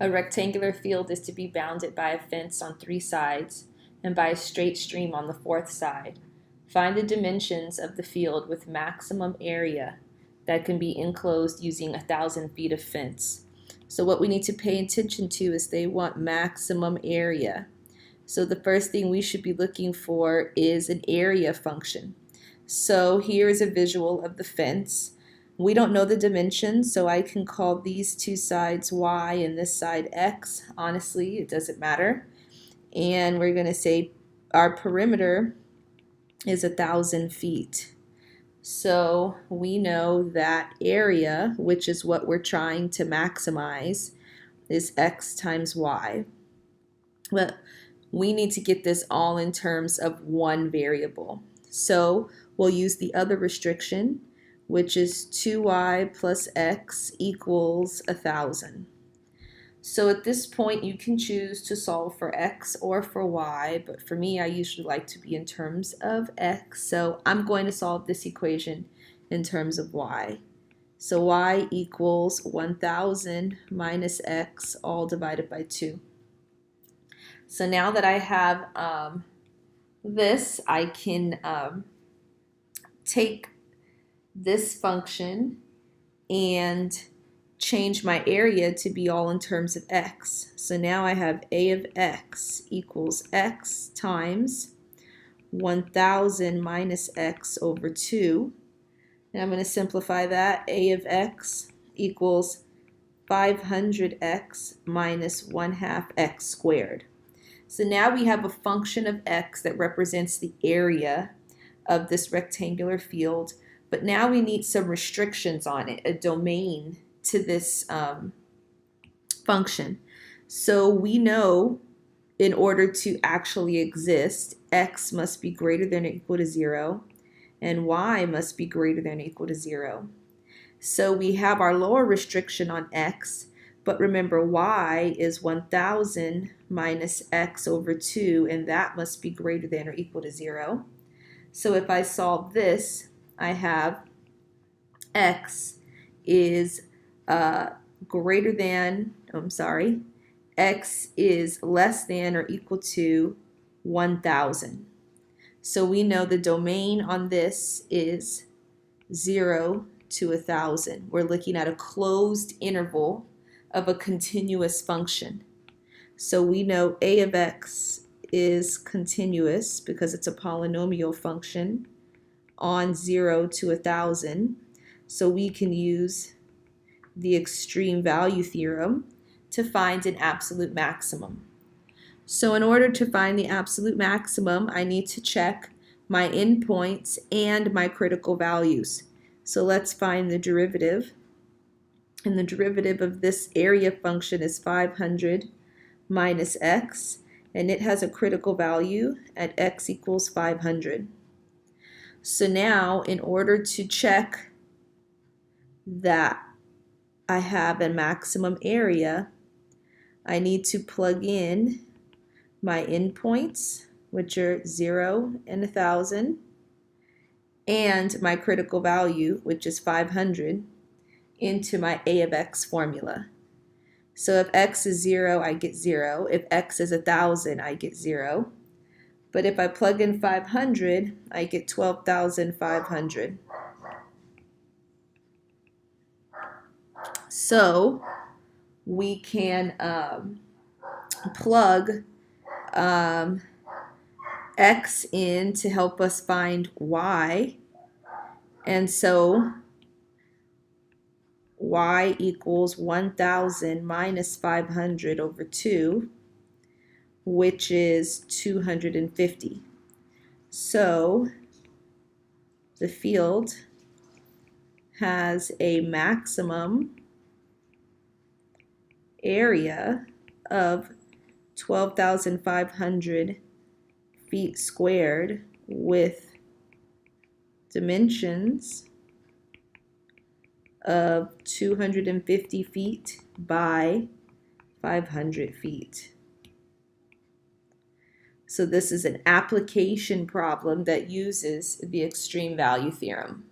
A rectangular field is to be bounded by a fence on 3 sides and by a straight stream on the 4th side. Find the dimensions of the field with maximum area that can be enclosed using 1,000 feet of fence. So what we need to pay attention to is they want maximum area. So the first thing we should be looking for is an area function. So here is a visual of the fence. We don't know the dimensions, so I can call these two sides y and this side x. Honestly, it doesn't matter. And we're going to say our perimeter is 1,000 feet. So we know that area, which is what we're trying to maximize, is x times y. But we need to get this all in terms of one variable. So we'll use the other restriction, which is 2y plus x equals 1,000. So at this point, you can choose to solve for x or for y, but for me, I usually like to be in terms of x. So I'm going to solve this equation in terms of y. So y equals 1,000 minus x all divided by 2. So now that I have this, I can take this function and change my area to be all in terms of x. So now I have a of x equals x times 1,000 minus x over 2. And I'm going to simplify that. A of x equals 500x minus 1/2 x squared. So now we have a function of x that represents the area of this rectangular field. But now we need some restrictions on it, a domain to this function. So we know in order to actually exist, x must be greater than or equal to 0, and y must be greater than or equal to 0. So we have our lower restriction on x, but remember y is 1,000 minus x over 2, and that must be greater than or equal to 0. So if I solve this, I have x is greater than, x is less than or equal to 1,000. So we know the domain on this is 0 to 1,000. We're looking at a closed interval of a continuous function. So we know a of x is continuous because it's a polynomial function on 0 to 1,000. So we can use the extreme value theorem to find an absolute maximum. So in order to find the absolute maximum, I need to check my endpoints and my critical values. So let's find the derivative. And the derivative of this area function is 500 minus x, and it has a critical value at x equals 500. So now, in order to check that I have a maximum area, I need to plug in my endpoints, which are 0 and 1,000, and my critical value, which is 500, into my a of x formula. So if x is 0, I get 0. If x is 1,000, I get 0. But if I plug in 500, I get 12,500. So we can plug x in to help us find y. And so y equals 1,000 minus 500 over 2, which is 250. So the field has a maximum area of 12,500 feet squared with dimensions of 250 feet by 500 feet. So this is an application problem that uses the extreme value theorem.